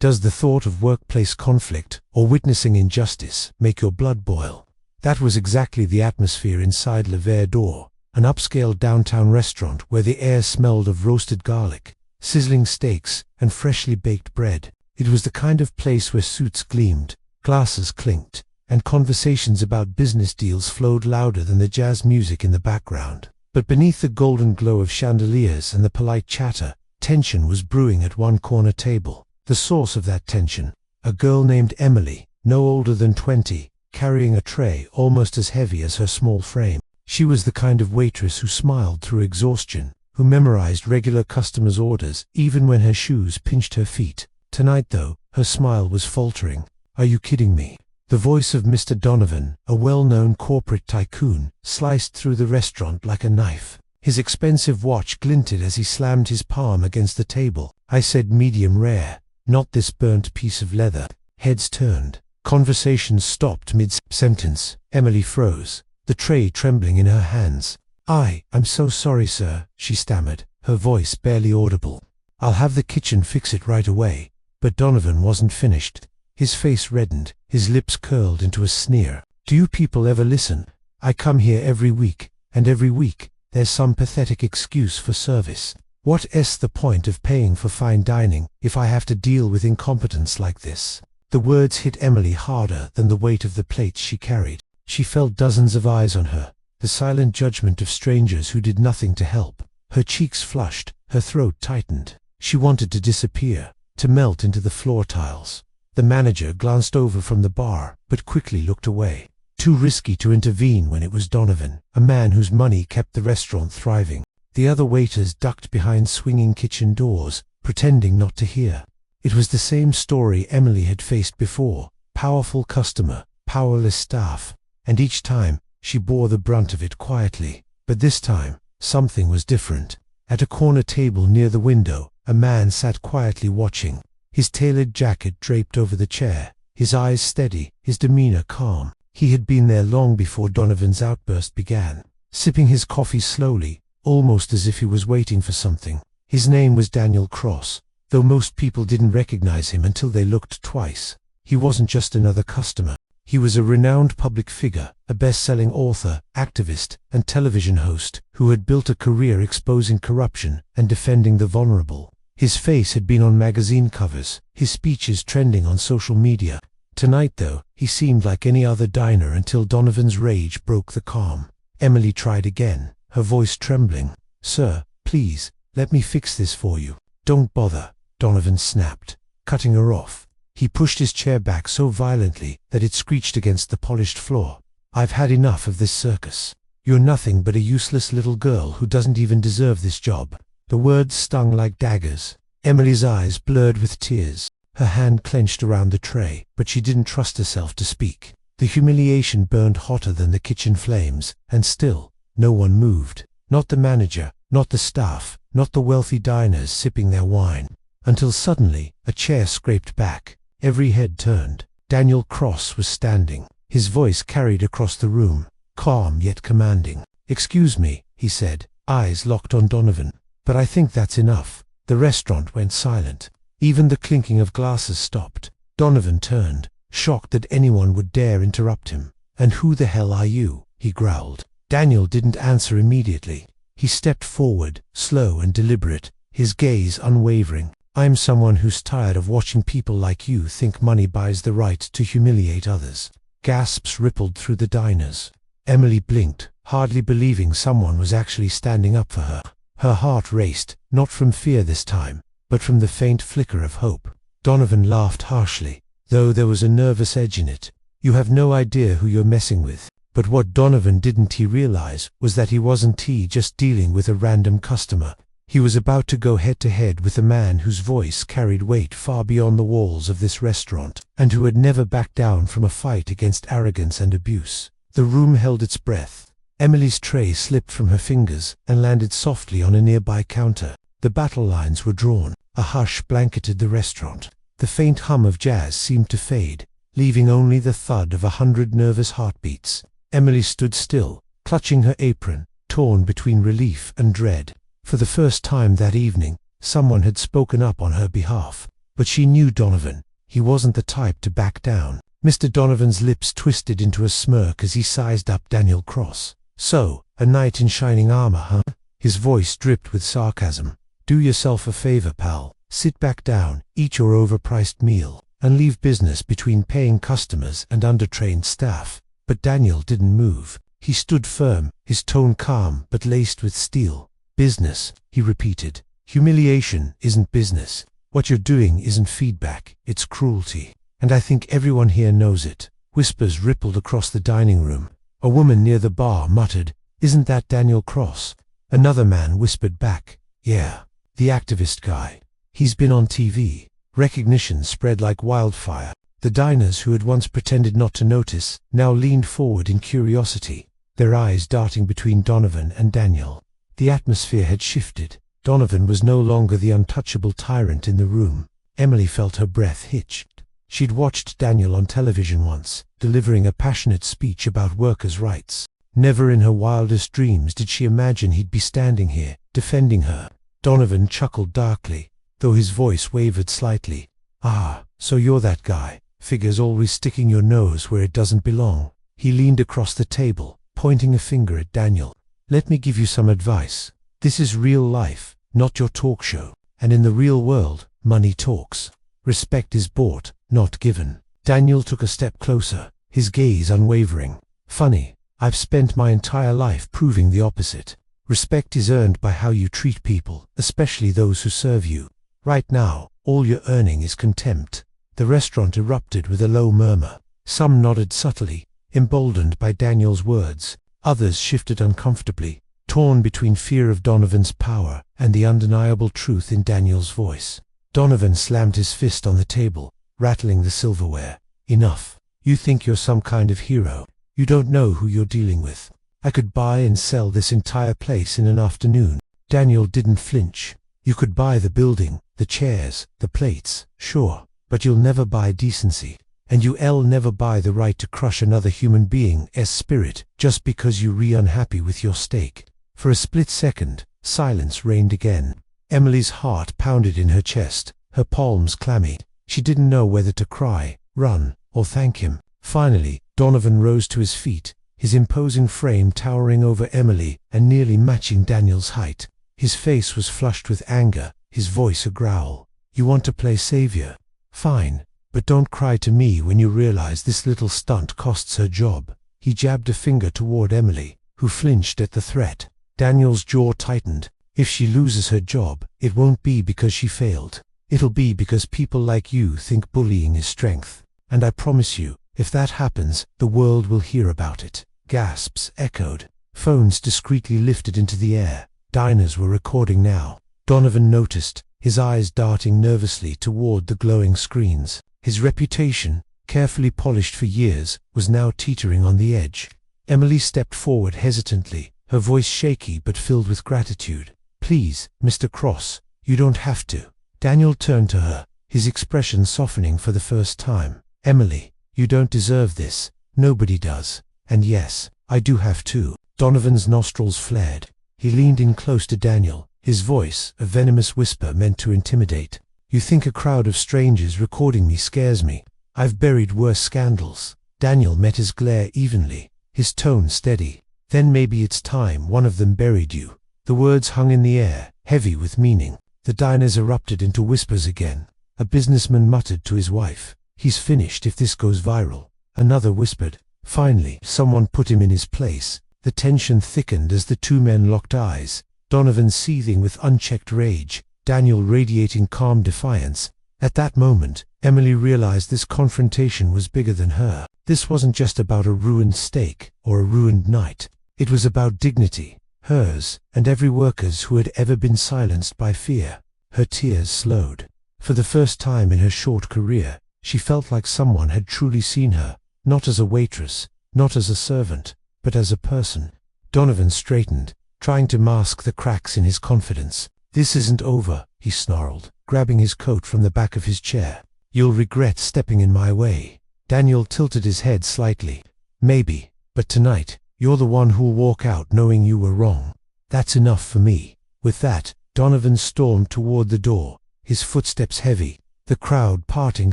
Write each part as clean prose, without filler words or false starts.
Does the thought of workplace conflict or witnessing injustice make your blood boil? That was exactly the atmosphere inside Le Verre d'Or, an upscale downtown restaurant where the air smelled of roasted garlic, sizzling steaks, and freshly baked bread. It was the kind of place where suits gleamed, glasses clinked, and conversations about business deals flowed louder than the jazz music in the background. But beneath the golden glow of chandeliers and the polite chatter, tension was brewing at one corner table. The source of that tension, a girl named Emily, no older than 20, carrying a tray almost as heavy as her small frame. She was the kind of waitress who smiled through exhaustion, who memorized regular customers' orders even when her shoes pinched her feet. Tonight, though, her smile was faltering. "Are you kidding me?" The voice of Mr. Donovan, a well-known corporate tycoon, sliced through the restaurant like a knife. His expensive watch glinted as he slammed his palm against the table. "I said medium rare, not this burnt piece of leather." Heads turned. Conversations stopped mid-sentence. Emily froze, the tray trembling in her hands. I'm so sorry, sir," she stammered, her voice barely audible. "I'll have the kitchen fix it right away." But Donovan wasn't finished. His face reddened, his lips curled into a sneer. "Do you people ever listen? I come here every week, and every week there's some pathetic excuse for service. What's the point of paying for fine dining if I have to deal with incompetence like this?" The words hit Emily harder than the weight of the plates she carried. She felt dozens of eyes on her, the silent judgment of strangers who did nothing to help. Her cheeks flushed, her throat tightened. She wanted to disappear, to melt into the floor tiles. The manager glanced over from the bar, but quickly looked away. Too risky to intervene when it was Donovan, a man whose money kept the restaurant thriving. The other waiters ducked behind swinging kitchen doors, pretending not to hear. It was the same story Emily had faced before: powerful customer, powerless staff, and each time she bore the brunt of it quietly. But this time, something was different. At a corner table near the window, a man sat quietly watching, his tailored jacket draped over the chair, his eyes steady, his demeanor calm. He had been there long before Donovan's outburst began, sipping his coffee slowly, almost as if he was waiting for something. His name was Daniel Cross, though most people didn't recognize him until they looked twice. He wasn't just another customer. He was a renowned public figure, a best-selling author, activist, and television host who had built a career exposing corruption and defending the vulnerable. His face had been on magazine covers, his speeches trending on social media. Tonight, though, he seemed like any other diner until Donovan's rage broke the calm. Emily tried again, her voice trembling. "Sir, please, let me fix this for you." "Don't bother," Donovan snapped, cutting her off. He pushed his chair back so violently that it screeched against the polished floor. "I've had enough of this circus. You're nothing but a useless little girl who doesn't even deserve this job." The words stung like daggers. Emily's eyes blurred with tears. Her hand clenched around the tray, but she didn't trust herself to speak. The humiliation burned hotter than the kitchen flames, and still, no one moved. Not the manager, not the staff, not the wealthy diners sipping their wine. Until suddenly, a chair scraped back. Every head turned. Daniel Cross was standing. His voice carried across the room, calm yet commanding. "Excuse me," he said, eyes locked on Donovan, "but I think that's enough." The restaurant went silent. Even the clinking of glasses stopped. Donovan turned, shocked that anyone would dare interrupt him. "And who the hell are you?" he growled. Daniel didn't answer immediately. He stepped forward, slow and deliberate, his gaze unwavering. "I'm someone who's tired of watching people like you think money buys the right to humiliate others." Gasps rippled through the diners. Emily blinked, hardly believing someone was actually standing up for her. Her heart raced, not from fear this time, but from the faint flicker of hope. Donovan laughed harshly, though there was a nervous edge in it. "You have no idea who you're messing with." But what Donovan didn't realize was that he wasn't just dealing with a random customer. He was about to go head-to-head with a man whose voice carried weight far beyond the walls of this restaurant, and who had never backed down from a fight against arrogance and abuse. The room held its breath. Emily's tray slipped from her fingers and landed softly on a nearby counter. The battle lines were drawn. A hush blanketed the restaurant. The faint hum of jazz seemed to fade, leaving only the thud of 100 nervous heartbeats. Emily stood still, clutching her apron, torn between relief and dread. For the first time that evening, someone had spoken up on her behalf. But she knew Donovan. He wasn't the type to back down. Mr. Donovan's lips twisted into a smirk as he sized up Daniel Cross. "So, a knight in shining armor, huh?" His voice dripped with sarcasm. "Do yourself a favor, pal. Sit back down, eat your overpriced meal, and leave business between paying customers and undertrained staff." But Daniel didn't move. He stood firm, his tone calm but laced with steel. "Business," he repeated. "Humiliation isn't business. What you're doing isn't feedback, it's cruelty. And I think everyone here knows it." Whispers rippled across the dining room. A woman near the bar muttered, "Isn't that Daniel Cross?" Another man whispered back, "Yeah, the activist guy. He's been on TV." Recognition spread like wildfire. The diners who had once pretended not to notice now leaned forward in curiosity, their eyes darting between Donovan and Daniel. The atmosphere had shifted. Donovan was no longer the untouchable tyrant in the room. Emily felt her breath hitch. She'd watched Daniel on television once, delivering a passionate speech about workers' rights. Never in her wildest dreams did she imagine he'd be standing here, defending her. Donovan chuckled darkly, though his voice wavered slightly. "Ah, so you're that guy. Figures always sticking your nose where it doesn't belong." He leaned across the table, pointing a finger at Daniel. "Let me give you some advice. This is real life, not your talk show. And in the real world, money talks. Respect is bought, not given." Daniel took a step closer, his gaze unwavering. "Funny, I've spent my entire life proving the opposite. Respect is earned by how you treat people, especially those who serve you. Right now, all you're earning is contempt." The restaurant erupted with a low murmur. Some nodded subtly, emboldened by Daniel's words. Others shifted uncomfortably, torn between fear of Donovan's power and the undeniable truth in Daniel's voice. Donovan slammed his fist on the table, rattling the silverware. "Enough. You think you're some kind of hero. You don't know who you're dealing with. I could buy and sell this entire place in an afternoon." Daniel didn't flinch. "You could buy the building, the chairs, the plates, sure, but you'll never buy decency. And you'll never buy the right to crush another human being's spirit just because you're unhappy with your stake." For a split second, silence reigned again. Emily's heart pounded in her chest, her palms clammy. She didn't know whether to cry, run, or thank him. Finally, Donovan rose to his feet, his imposing frame towering over Emily and nearly matching Daniel's height. His face was flushed with anger, his voice a growl. "You want to play savior? Fine, but don't cry to me when you realize this little stunt costs her job." He jabbed a finger toward Emily, who flinched at the threat. Daniel's jaw tightened. "If she loses her job, it won't be because she failed. It'll be because people like you think bullying is strength. And I promise you, if that happens, the world will hear about it." Gasps echoed. Phones discreetly lifted into the air. Diners were recording now. Donovan noticed, his eyes darting nervously toward the glowing screens. His reputation, carefully polished for years, was now teetering on the edge. Emily stepped forward hesitantly, her voice shaky but filled with gratitude. "Please, Mr. Cross, you don't have to." Daniel turned to her, his expression softening for the first time. "Emily, you don't deserve this. Nobody does. And yes, I do have to." Donovan's nostrils flared. He leaned in close to Daniel, his voice a venomous whisper meant to intimidate. "You think a crowd of strangers recording me scares me? I've buried worse scandals." Daniel met his glare evenly, his tone steady. "Then maybe it's time one of them buried you." The words hung in the air, heavy with meaning. The diners erupted into whispers again. A businessman muttered to his wife, "He's finished if this goes viral." Another whispered. Finally, someone put him in his place. The tension thickened as the two men locked eyes, Donovan seething with unchecked rage, Daniel radiating calm defiance. At that moment, Emily realized this confrontation was bigger than her. This wasn't just about a ruined steak or a ruined night. It was about dignity, hers, and every worker's who had ever been silenced by fear. Her tears slowed. For the first time in her short career, she felt like someone had truly seen her, not as a waitress, not as a servant, but as a person. Donovan straightened, trying to mask the cracks in his confidence. "This isn't over," he snarled, grabbing his coat from the back of his chair. "You'll regret stepping in my way." Daniel tilted his head slightly. "Maybe, but tonight, you're the one who'll walk out knowing you were wrong. That's enough for me." With that, Donovan stormed toward the door, his footsteps heavy, the crowd parting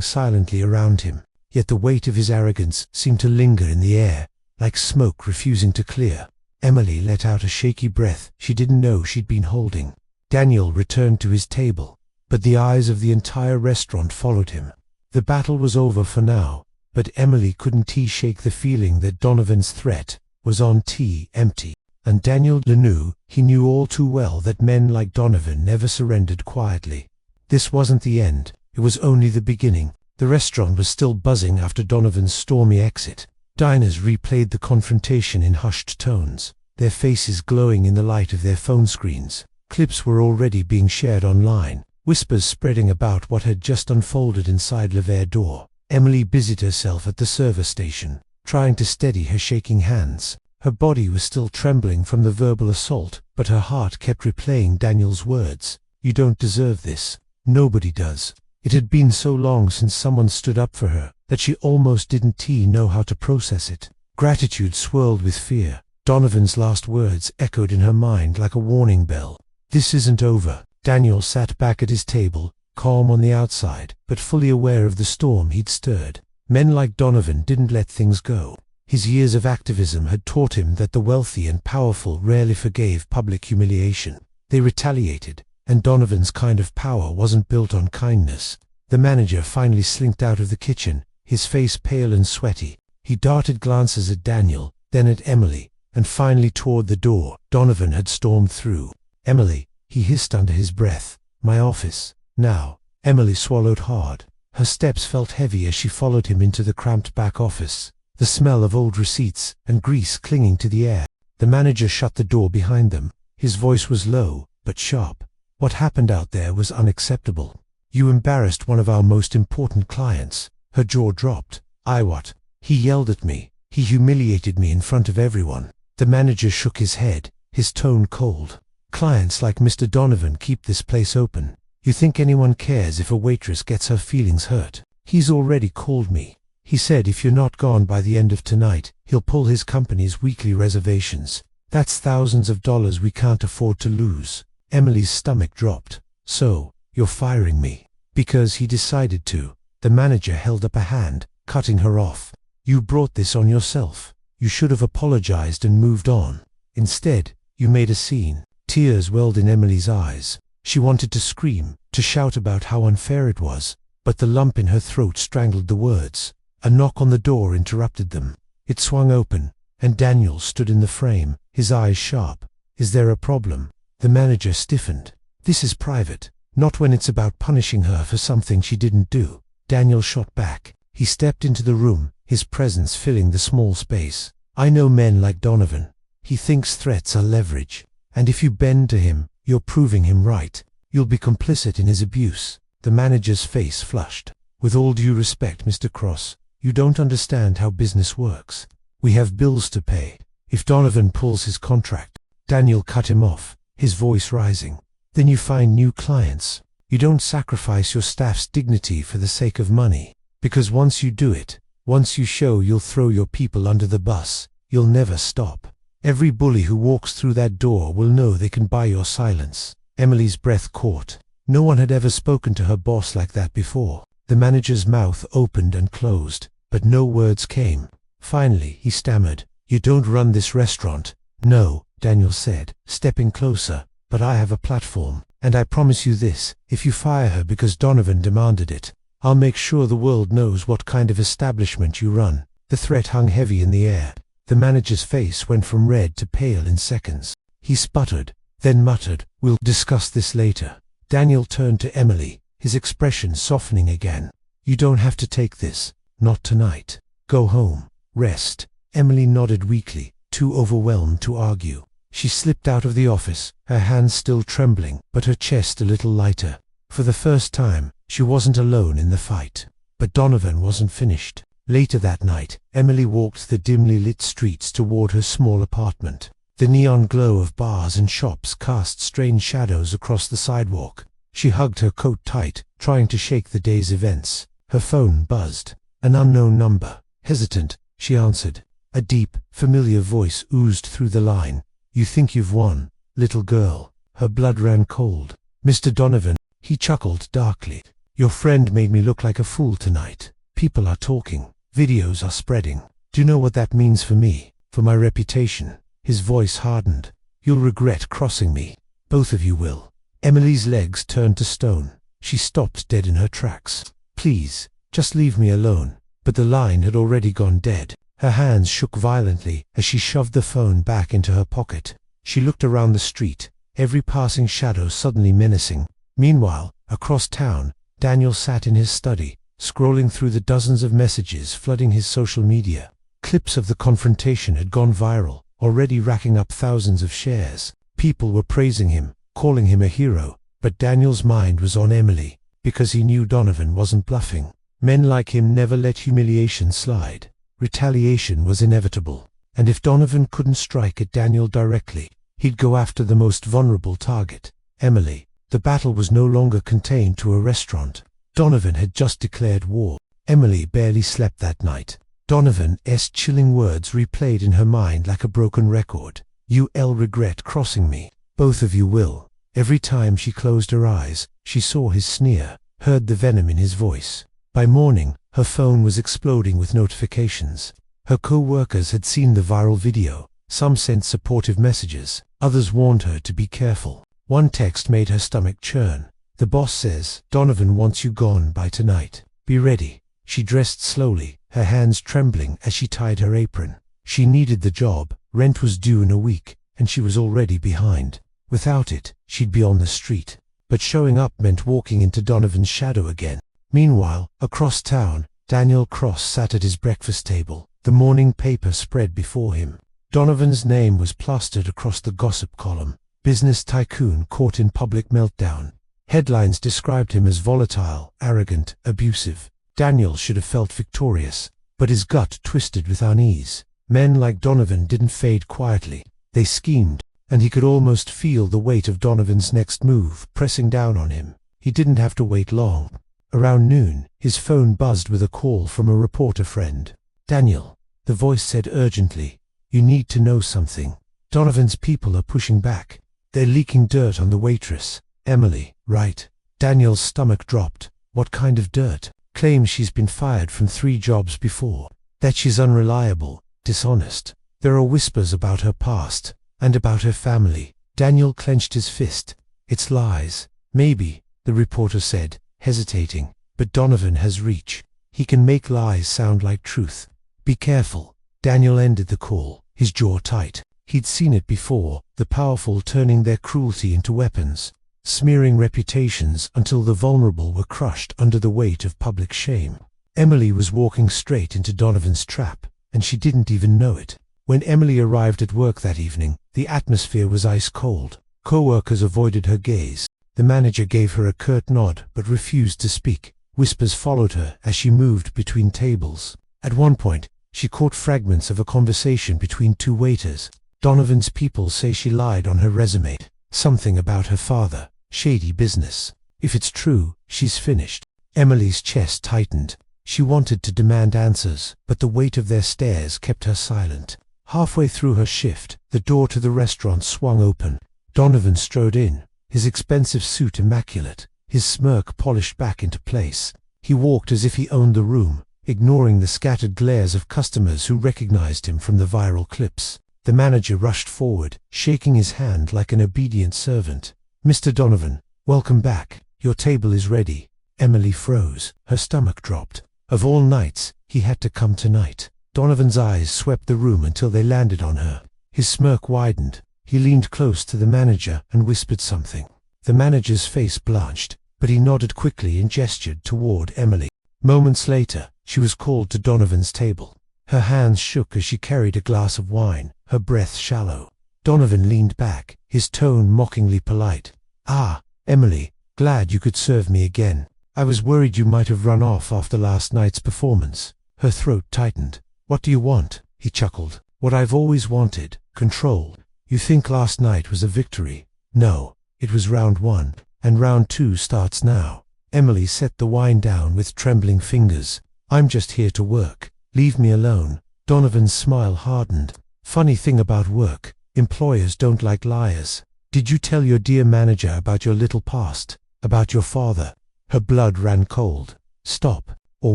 silently around him. Yet the weight of his arrogance seemed to linger in the air, like smoke refusing to clear. Emily let out a shaky breath she didn't know she'd been holding. Daniel returned to his table, but the eyes of the entire restaurant followed him. The battle was over for now, but Emily couldn't shake the feeling that Donovan's threat was empty. And Daniel knew, he knew all too well that men like Donovan never surrendered quietly. This wasn't the end, it was only the beginning. The restaurant was still buzzing after Donovan's stormy exit. Diners replayed the confrontation in hushed tones, their faces glowing in the light of their phone screens. Clips were already being shared online, whispers spreading about what had just unfolded inside Le Verre d'Or. Emily busied herself at the service station, trying to steady her shaking hands. Her body was still trembling from the verbal assault, but her heart kept replaying Daniel's words. "You don't deserve this. Nobody does." It had been so long since someone stood up for her that she almost didn't know how to process it. Gratitude swirled with fear. Donovan's last words echoed in her mind like a warning bell. This isn't over. Daniel sat back at his table, calm on the outside, but fully aware of the storm he'd stirred. Men like Donovan didn't let things go. His years of activism had taught him that the wealthy and powerful rarely forgave public humiliation. They retaliated, and Donovan's kind of power wasn't built on kindness. The manager finally slinked out of the kitchen, his face pale and sweaty. He darted glances at Daniel, then at Emily, and finally toward the door. Donovan had stormed through. "Emily," he hissed under his breath, "my office, now." Emily swallowed hard. Her steps felt heavy as she followed him into the cramped back office, the smell of old receipts and grease clinging to the air. The manager shut the door behind them. His voice was low, but sharp. "What happened out there was unacceptable. You embarrassed one of our most important clients." Her jaw dropped. What?" "He yelled at me. He humiliated me in front of everyone." The manager shook his head, his tone cold. "Clients like Mr. Donovan keep this place open. You think anyone cares if a waitress gets her feelings hurt? He's already called me. He said if you're not gone by the end of tonight, he'll pull his company's weekly reservations. That's thousands of dollars we can't afford to lose." Emily's stomach dropped. "So, you're firing me?" "Because he decided to." The manager held up a hand, cutting her off. "You brought this on yourself. You should have apologized and moved on. Instead, you made a scene." Tears welled in Emily's eyes. She wanted to scream, to shout about how unfair it was, but the lump in her throat strangled the words. A knock on the door interrupted them. It swung open, and Daniel stood in the frame, his eyes sharp. "Is there a problem?" The manager stiffened. "This is private, not when it's about punishing her for something she didn't do." Daniel shot back. He stepped into the room, his presence filling the small space. "I know men like Donovan. He thinks threats are leverage. And if you bend to him, you're proving him right. You'll be complicit in his abuse." The manager's face flushed. "With all due respect, Mr. Cross, you don't understand how business works. We have bills to pay. If Donovan pulls his contract..." Daniel cut him off, his voice rising. "Then you find new clients. You don't sacrifice your staff's dignity for the sake of money. Because once you do it, once you show you'll throw your people under the bus, you'll never stop. Every bully who walks through that door will know they can buy your silence." Emily's breath caught. No one had ever spoken to her boss like that before. The manager's mouth opened and closed, but no words came. Finally, he stammered, "You don't run this restaurant." "No," Daniel said, stepping closer, "but I have a platform. And I promise you this, if you fire her because Donovan demanded it, I'll make sure the world knows what kind of establishment you run." The threat hung heavy in the air. The manager's face went from red to pale in seconds. He sputtered, then muttered, "We'll discuss this later." Daniel turned to Emily, his expression softening again. "You don't have to take this. Not tonight. Go home. Rest." Emily nodded weakly, too overwhelmed to argue. She slipped out of the office, her hands still trembling, but her chest a little lighter. For the first time, she wasn't alone in the fight. But Donovan wasn't finished. Later that night, Emily walked the dimly lit streets toward her small apartment. The neon glow of bars and shops cast strange shadows across the sidewalk. She hugged her coat tight, trying to shake the day's events. Her phone buzzed. An unknown number. Hesitant, she answered. A deep, familiar voice oozed through the line. "You think you've won, little girl." Her blood ran cold. "Mr. Donovan," he chuckled darkly. Your friend made me look like a fool tonight. People are talking. Videos are spreading. Do you know what that means for me? For my reputation?" His voice hardened. "You'll regret crossing me. Both of you will." Emily's legs turned to stone. She stopped dead in her tracks. "Please, just leave me alone." But the line had already gone dead. Her hands shook violently as she shoved the phone back into her pocket. She looked around the street, every passing shadow suddenly menacing. Meanwhile, across town, Daniel sat in his study, scrolling through the dozens of messages flooding his social media. Clips of the confrontation had gone viral, already racking up thousands of shares. People were praising him, calling him a hero, but Daniel's mind was on Emily, because he knew Donovan wasn't bluffing. Men like him never let humiliation slide. Retaliation was inevitable, and if Donovan couldn't strike at Daniel directly, he'd go after the most vulnerable target, Emily. The battle was no longer contained to a restaurant. Donovan had just declared war. Emily barely slept that night. Donovan's chilling words replayed in her mind like a broken record. "You'll regret crossing me. Both of you will." Every time she closed her eyes, she saw his sneer, heard the venom in his voice. By morning, her phone was exploding with notifications. Her co-workers had seen the viral video. Some sent supportive messages. Others warned her to be careful. One text made her stomach churn. "The boss says Donovan wants you gone by tonight. Be ready." She dressed slowly, her hands trembling as she tied her apron. She needed the job. Rent was due in a week, and she was already behind. Without it, she'd be on the street. But showing up meant walking into Donovan's shadow again. Meanwhile, across town, Daniel Cross sat at his breakfast table. The morning paper spread before him. Donovan's name was plastered across the gossip column. Business tycoon caught in public meltdown. Headlines described him as volatile, arrogant, abusive. Daniel should have felt victorious, but his gut twisted with unease. Men like Donovan didn't fade quietly. They schemed, and he could almost feel the weight of Donovan's next move pressing down on him. He didn't have to wait long. Around noon, his phone buzzed with a call from a reporter friend. "Daniel," the voice said urgently, "you need to know something. Donovan's people are pushing back. They're leaking dirt on the Waitress. Emily, right?" Daniel's stomach dropped. "What kind of dirt?" "Claims she's been fired from 3 jobs before. That she's unreliable, dishonest. There are whispers about her past, and about her family." Daniel clenched his fist. "It's lies." "Maybe," the reporter said, hesitating, "but Donovan has reach. He can make lies sound like truth. Be careful." Daniel ended the call, his jaw tight. He'd seen it before, the powerful turning their cruelty into weapons, smearing reputations until the vulnerable were crushed under the weight of public shame. Emily was walking straight into Donovan's trap, and she didn't even know it. When Emily arrived at work that evening, the atmosphere was ice cold. Co-workers avoided her gaze. The manager gave her a curt nod but refused to speak. Whispers followed her as she moved between tables. At one point, she caught fragments of a conversation between 2 waiters. "Donovan's people say she lied on her resume. Something about her father. Shady business. If it's true, she's finished." Emily's chest tightened. She wanted to demand answers, but the weight of their stares kept her silent. Halfway through her shift, the door to the restaurant swung open. Donovan strode in, his expensive suit immaculate, his smirk polished back into place. He walked as if he owned the room, ignoring the scattered glares of customers who recognized him from the viral clips. The manager rushed forward, shaking his hand like an obedient servant. "Mr. Donovan, welcome back. Your table is ready." Emily froze. Her stomach dropped. Of all nights, he had to come tonight. Donovan's eyes swept the room until they landed on her. His smirk widened. He leaned close to the manager and whispered something. The manager's face blanched, but he nodded quickly and gestured toward Emily. Moments later, she was called to Donovan's table. Her hands shook as she carried a glass of wine, her breath shallow. Donovan leaned back, his tone mockingly polite. "Ah, Emily, glad you could serve me again. I was worried you might have run off after last night's performance." Her throat tightened. "What do you want?" he chuckled. "What I've always wanted, control. You think last night was a victory? No, it was round 1, and round 2 starts now." Emily set the wine down with trembling fingers. "I'm just here to work. Leave me alone." Donovan's smile hardened. "Funny thing about work, employers don't like liars. Did you tell your dear manager about your little past, about your father?" Her blood ran cold. Stop. Or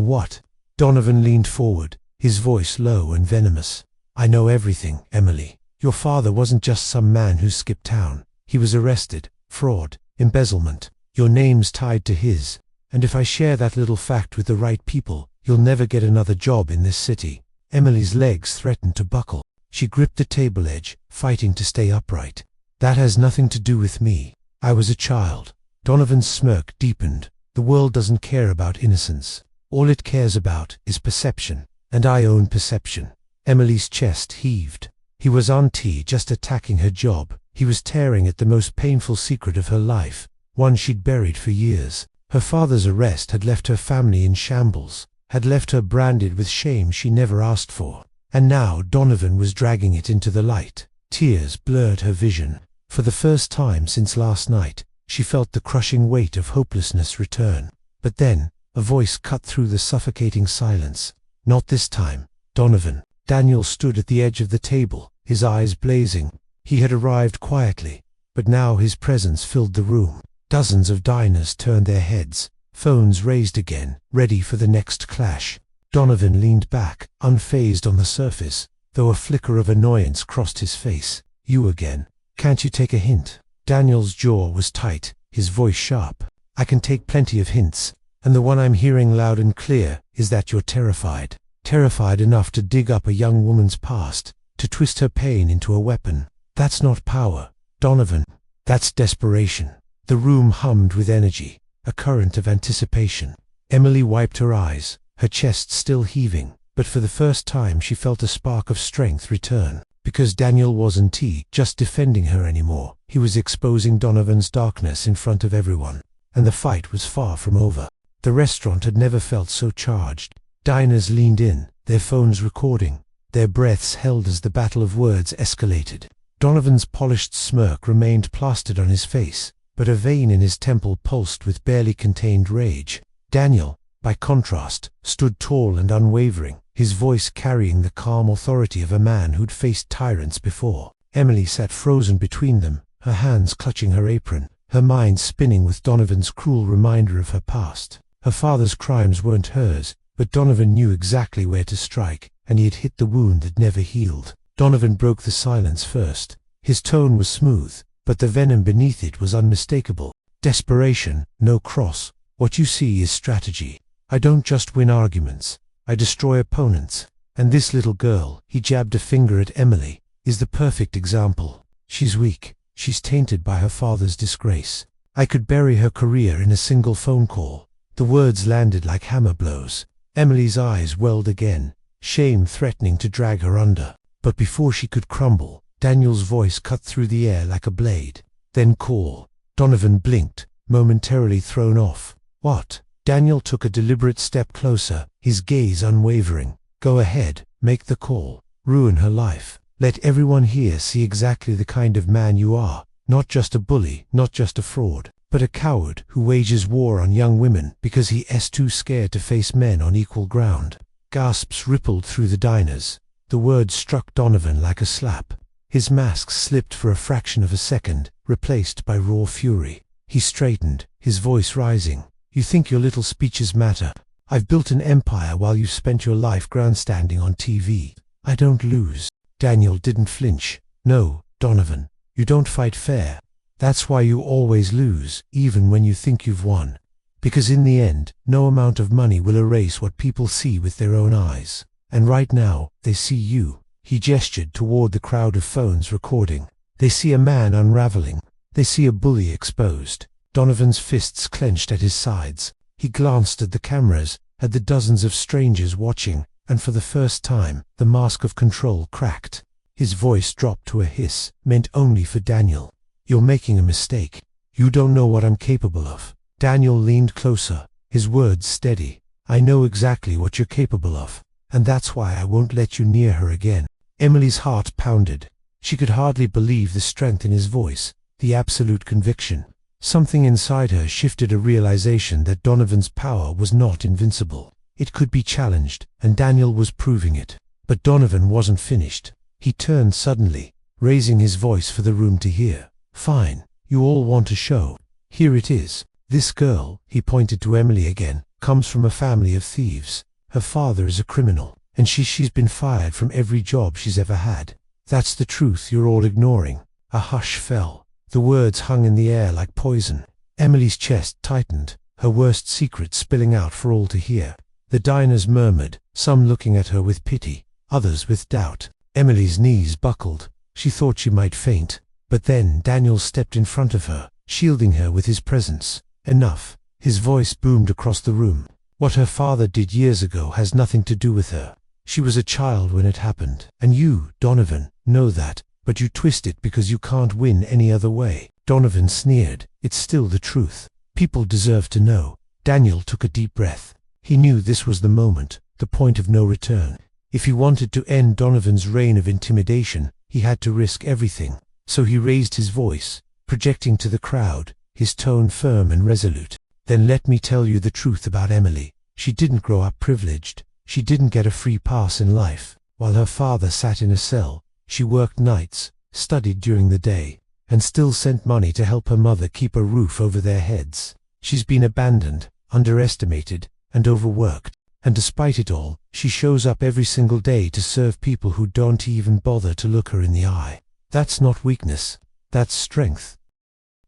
what? Donovan leaned forward, his voice low and venomous. I know everything, Emily. Your father wasn't just some man who skipped town. He was arrested. Fraud. Embezzlement. Your name's tied to his. And if I share that little fact with the right people, you'll never get another job in this city. Emily's legs threatened to buckle. She gripped the table edge, fighting to stay upright. That has nothing to do with me. I was a child. Donovan's smirk deepened. The world doesn't care about innocence. All it cares about is perception. And I own perception. Emily's chest heaved. He was auntie just attacking her job. He was tearing at the most painful secret of her life, one she'd buried for years. Her father's arrest had left her family in shambles, had left her branded with shame she never asked for. And now Donovan was dragging it into the light. Tears blurred her vision. For the first time since last night, she felt the crushing weight of hopelessness return. But then, a voice cut through the suffocating silence. Not this time, Donovan. Daniel stood at the edge of the table, his eyes blazing. He had arrived quietly, but now his presence filled the room. Dozens of diners turned their heads, phones raised again, ready for the next clash. Donovan leaned back, unfazed on the surface, though a flicker of annoyance crossed his face. You again. Can't you take a hint? Daniel's jaw was tight, his voice sharp. I can take plenty of hints, and the one I'm hearing loud and clear is that you're terrified. Terrified enough to dig up a young woman's past, to twist her pain into a weapon. That's not power, Donovan. That's desperation. The room hummed with energy, a current of anticipation. Emily wiped her eyes, her chest still heaving, but for the first time she felt a spark of strength return. Because Daniel wasn't just defending her anymore. He was exposing Donovan's darkness in front of everyone. And the fight was far from over. The restaurant had never felt so charged. Diners leaned in, their phones recording, their breaths held as the battle of words escalated. Donovan's polished smirk remained plastered on his face, but a vein in his temple pulsed with barely contained rage. Daniel, by contrast, stood tall and unwavering, his voice carrying the calm authority of a man who'd faced tyrants before. Emily sat frozen between them, her hands clutching her apron, her mind spinning with Donovan's cruel reminder of her past. Her father's crimes weren't hers, but Donovan knew exactly where to strike, and he had hit the wound that never healed. Donovan broke the silence first. His tone was smooth, but the venom beneath it was unmistakable. Desperation, no cross. What you see is strategy. I don't just win arguments. I destroy opponents. And this little girl, he jabbed a finger at Emily, is the perfect example. She's weak. She's tainted by her father's disgrace. I could bury her career in a single phone call. The words landed like hammer blows. Emily's eyes welled again, shame threatening to drag her under. But before she could crumble, Daniel's voice cut through the air like a blade. Then call. Donovan blinked, momentarily thrown off. What? Daniel took a deliberate step closer, his gaze unwavering. Go ahead, make the call. Ruin her life. Let everyone here see exactly the kind of man you are. Not just a bully, not just a fraud, but a coward who wages war on young women because he's too scared to face men on equal ground. Gasps rippled through the diners. The words struck Donovan like a slap. His mask slipped for a fraction of a second, replaced by raw fury. He straightened, his voice rising. You think your little speeches matter? I've built an empire while you've spent your life grandstanding on TV. I don't lose. Daniel didn't flinch. No, Donovan, you don't fight fair. That's why you always lose, even when you think you've won. Because in the end, no amount of money will erase what people see with their own eyes. And right now, they see you. He gestured toward the crowd of phones recording. They see a man unraveling. They see a bully exposed. Donovan's fists clenched at his sides. He glanced at the cameras, at the dozens of strangers watching, and for the first time, the mask of control cracked. His voice dropped to a hiss, meant only for Daniel. You're making a mistake. You don't know what I'm capable of. Daniel leaned closer, his words steady. I know exactly what you're capable of, and that's why I won't let you near her again. Emily's heart pounded. She could hardly believe the strength in his voice, the absolute conviction. Something inside her shifted a realization that Donovan's power was not invincible. It could be challenged, and Daniel was proving it. But Donovan wasn't finished. He turned suddenly, raising his voice for the room to hear. Fine, you all want a show. Here it is. This girl," he pointed to Emily again, "comes from a family of thieves. Her father is a criminal, and she's been fired from every job she's ever had. That's the truth you're all ignoring." A hush fell. The words hung in the air like poison. Emily's chest tightened, her worst secret spilling out for all to hear. The diners murmured, some looking at her with pity, others with doubt. Emily's knees buckled. She thought she might faint. But then Daniel stepped in front of her, shielding her with his presence. "Enough." His voice boomed across the room. "What her father did years ago has nothing to do with her. She was a child when it happened, and you, Donovan, know that, but you twist it because you can't win any other way." Donovan sneered. "It's still the truth. People deserve to know." Daniel took a deep breath. He knew this was the moment, the point of no return. If he wanted to end Donovan's reign of intimidation, he had to risk everything. So he raised his voice, projecting to the crowd, his tone firm and resolute. "Then let me tell you the truth about Emily. She didn't grow up privileged. She didn't get a free pass in life. While her father sat in a cell, she worked nights, studied during the day, and still sent money to help her mother keep a roof over their heads. She's been abandoned, underestimated, and overworked. And despite it all, she shows up every single day to serve people who don't even bother to look her in the eye. That's not weakness. That's strength."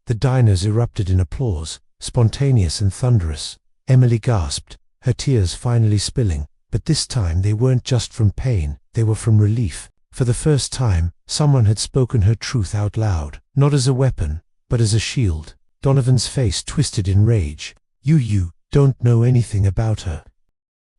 The diners erupted in applause, spontaneous and thunderous. Emily gasped, her tears finally spilling, but this time they weren't just from pain, they were from relief. For the first time, someone had spoken her truth out loud, not as a weapon, but as a shield. Donovan's face twisted in rage. You don't know anything about her."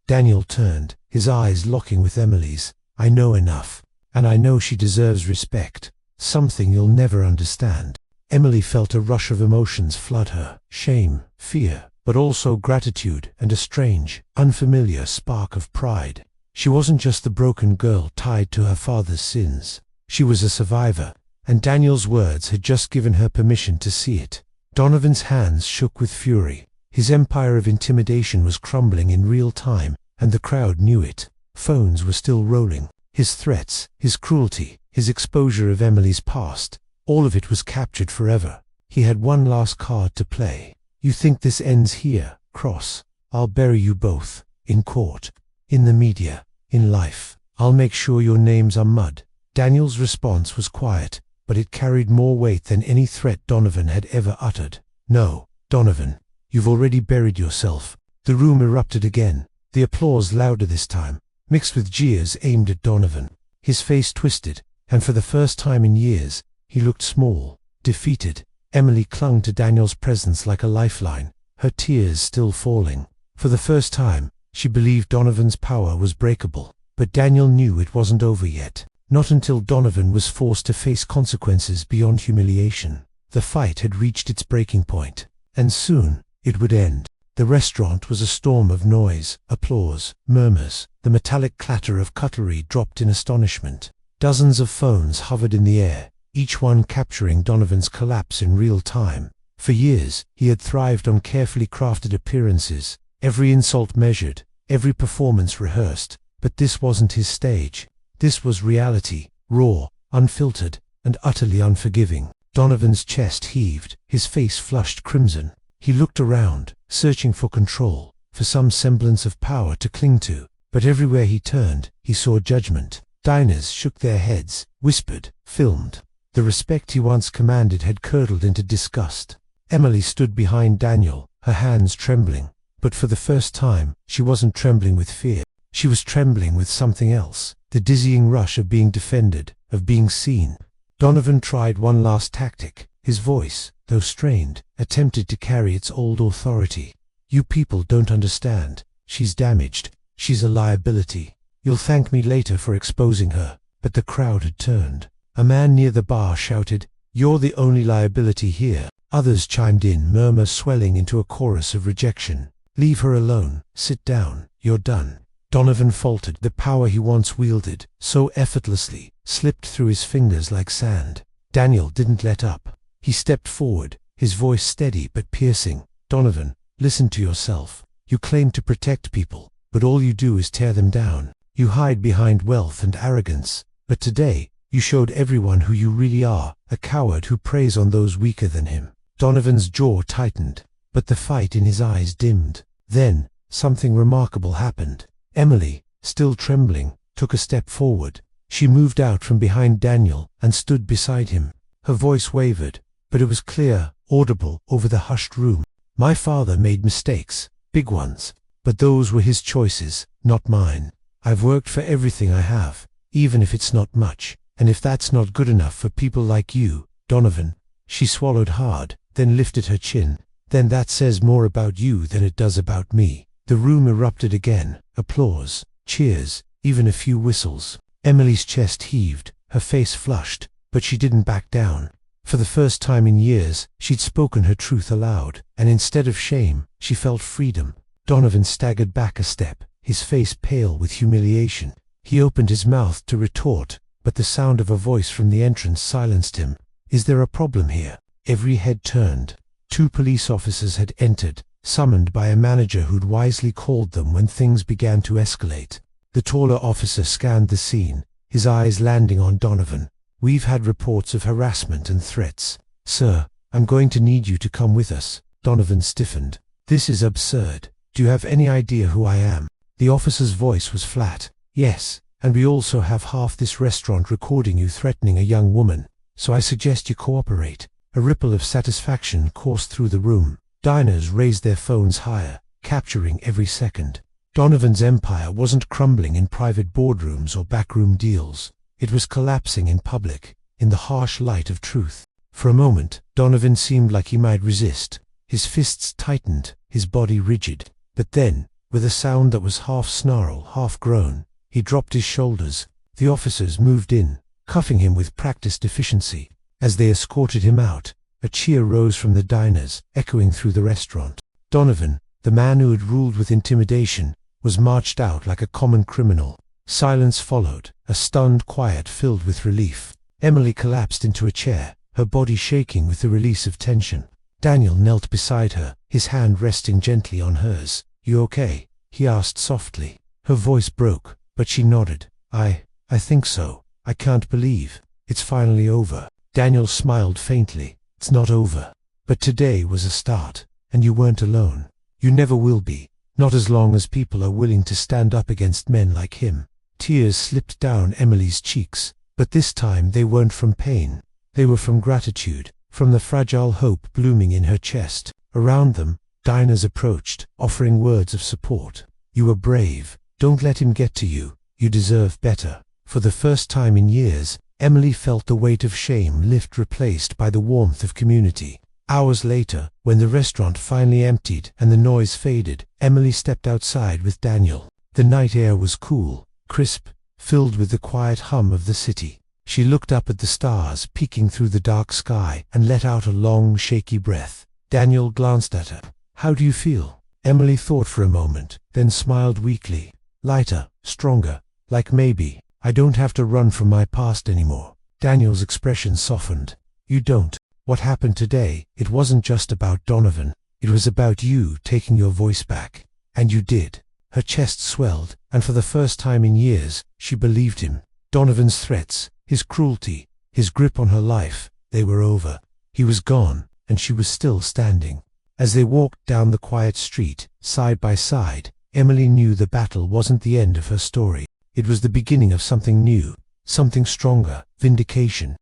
Daniel turned, his eyes locking with Emily's. "I know enough, and I know she deserves respect, something you'll never understand." Emily felt a rush of emotions flood her, shame, fear, but also gratitude and a strange, unfamiliar spark of pride. She wasn't just the broken girl tied to her father's sins. She was a survivor, and Daniel's words had just given her permission to see it. Donovan's hands shook with fury. His empire of intimidation was crumbling in real time, and the crowd knew it. Phones were still rolling. His threats, his cruelty, his exposure of Emily's past, all of it was captured forever. He had one last card to play. "You think this ends here, Cross? I'll bury you both, in court, in the media, in life. I'll make sure your names are mud." Daniel's response was quiet, but it carried more weight than any threat Donovan had ever uttered. "No, Donovan. You've already buried yourself." The room erupted again, the applause louder this time, mixed with jeers aimed at Donovan. His face twisted, and for the first time in years, he looked small, defeated. Emily clung to Daniel's presence like a lifeline, her tears still falling. For the first time, she believed Donovan's power was breakable. But Daniel knew it wasn't over yet. Not until Donovan was forced to face consequences beyond humiliation. The fight had reached its breaking point, and soon it would end. The restaurant was a storm of noise, applause, murmurs. The metallic clatter of cutlery dropped in astonishment. Dozens of phones hovered in the air, each one capturing Donovan's collapse in real time. For years, he had thrived on carefully crafted appearances, every insult measured, every performance rehearsed. But this wasn't his stage. This was reality, raw, unfiltered, and utterly unforgiving. Donovan's chest heaved, his face flushed crimson. He looked around, searching for control, for some semblance of power to cling to. But everywhere he turned, he saw judgment. Diners shook their heads, whispered, filmed. The respect he once commanded had curdled into disgust. Emily stood behind Daniel, her hands trembling. But for the first time, she wasn't trembling with fear. She was trembling with something else, the dizzying rush of being defended, of being seen. Donovan tried one last tactic. His voice, though strained, attempted to carry its old authority. "You people don't understand. She's damaged. She's a liability. You'll thank me later for exposing her." But the crowd had turned. A man near the bar shouted, "You're the only liability here." Others chimed in, murmurs swelling into a chorus of rejection. "Leave her alone. Sit down. You're done." Donovan faltered. The power he once wielded, so effortlessly, slipped through his fingers like sand. Daniel didn't let up. He stepped forward, his voice steady but piercing. "Donovan, listen to yourself. You claim to protect people, but all you do is tear them down. You hide behind wealth and arrogance. But today, you showed everyone who you really are, a coward who preys on those weaker than him." Donovan's jaw tightened, but the fight in his eyes dimmed. Then, something remarkable happened. Emily, still trembling, took a step forward. She moved out from behind Daniel and stood beside him. Her voice wavered, but it was clear, audible over the hushed room. "My father made mistakes, big ones, but those were his choices, not mine. I've worked for everything I have, even if it's not much, and if that's not good enough for people like you, Donovan." She swallowed hard, then lifted her chin. "Then that says more about you than it does about me." The room erupted again, applause, cheers, even a few whistles. Emily's chest heaved, her face flushed, but she didn't back down. For the first time in years, she'd spoken her truth aloud, and instead of shame, she felt freedom. Donovan staggered back a step, his face pale with humiliation. He opened his mouth to retort, but the sound of a voice from the entrance silenced him. "Is there a problem here?" Every head turned. 2 police officers had entered, summoned by a manager who'd wisely called them when things began to escalate. The taller officer scanned the scene, his eyes landing on Donovan. "We've had reports of harassment and threats. Sir, I'm going to need you to come with us." Donovan stiffened. "This is absurd. Do you have any idea who I am?" The officer's voice was flat. "Yes, and we also have half this restaurant recording you threatening a young woman, so I suggest you cooperate." A ripple of satisfaction coursed through the room. Diners raised their phones higher, capturing every second. Donovan's empire wasn't crumbling in private boardrooms or backroom deals. It was collapsing in public, in the harsh light of truth. For a moment, Donovan seemed like he might resist. His fists tightened, his body rigid. But then, with a sound that was half snarl, half groan, he dropped his shoulders. The officers moved in, cuffing him with practiced efficiency. As they escorted him out, a cheer rose from the diners, echoing through the restaurant. Donovan, the man who had ruled with intimidation, was marched out like a common criminal. Silence followed, a stunned quiet filled with relief. Emily collapsed into a chair, her body shaking with the release of tension. Daniel knelt beside her, his hand resting gently on hers. "You okay?" he asked softly. Her voice broke, but she nodded. I think so. I can't believe it's finally over." Daniel smiled faintly. "It's not over. But today was a start, and you weren't alone. You never will be, not as long as people are willing to stand up against men like him." Tears slipped down Emily's cheeks, but this time they weren't from pain. They were from gratitude, from the fragile hope blooming in her chest. Around them, diners approached, offering words of support. "You were brave. Don't let him get to you. You deserve better." For the first time in years, Emily felt the weight of shame lift, replaced by the warmth of community. Hours later, when the restaurant finally emptied and the noise faded, Emily stepped outside with Daniel. The night air was cool, crisp, filled with the quiet hum of the city. She looked up at the stars peeking through the dark sky and let out a long, shaky breath. Daniel glanced at her. "How do you feel?" Emily thought for a moment, then smiled weakly. "Lighter, stronger, like maybe I don't have to run from my past anymore." Daniel's expression softened. "You don't. What happened today, it wasn't just about Donovan. It was about you taking your voice back. And you did." Her chest swelled, and for the first time in years, she believed him. Donovan's threats, his cruelty, his grip on her life, they were over. He was gone, and she was still standing. As they walked down the quiet street, side by side, Emily knew the battle wasn't the end of her story. It was the beginning of something new, something stronger, vindication.